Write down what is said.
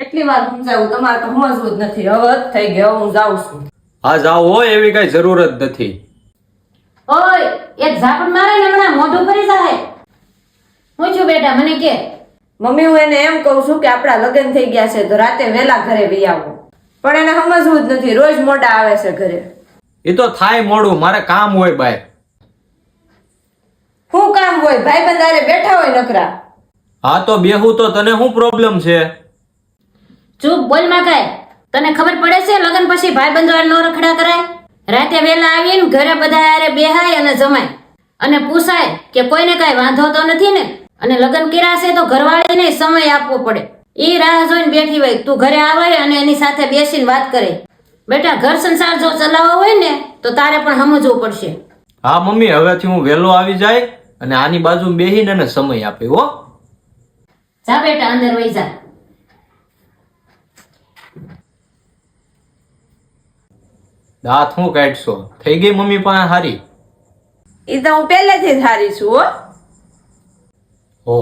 કેટલી વાર સમજાવું, તમારે તો સમજવું જ નથી. હવે જ થઈ ગયો, હું જાઉં છું. હા જાઓ હો, એવી કઈ જરૂર જ નથી. ઓય એક ઝાપટ મારે ને હમણાં મોઢું ફરી જાય. હું છું બેટા, મને કે. મમ્મી, હું એને એમ કહું છું કે આપણા લગ્ન થઈ ગયા છે તો રાતે વહેલા ઘરે વહી આવો, પણ એને સમજવું જ નથી. રોજ મોડા આવે છે ઘરે. એ તો થાય મોડું, મારે કામ હોય બહાર. શું કામ હોય? ભાઈબંધ હારે બેઠા હોય નકરા. હા તો બેહું તો તને શું પ્રોબ્લેમ છે? ચૂપ બોલ માં કાય. તને ખબર પડે છે લગ્ન પછી ભાઈબંધો હારે નો રખડા કરાય? રાતે વહેલા આવીને ઘરે બધા હારે બેહાય અને જમાય અને પૂછાય કે કોઈને કાંઈ વાંધો તો નથી ને. અને લગ્ન કર્યા છે તો ઘરવાળીને સમય આપવો પડે. ઈ રાહ જોઈને બેઠી હોય, તું ઘરે આવે અને એની સાથે બેસીને વાત કરે. બેટા, ઘર સંસાર જો ચલાવવો હોય ને તો તારે પણ સમજવું પડશે. હા મમ્મી, હવેથી હું વહેલો આવી જાય અને આની બાજુ બેહીને એને સમય આપે હો. જા બેટા, અંદર વહી જા. દાંત હું કાઢશો? થઈ ગઈ મમ્મી પાસે હારી? એ તો હું પહેલેથી જ હારી છું હો. હો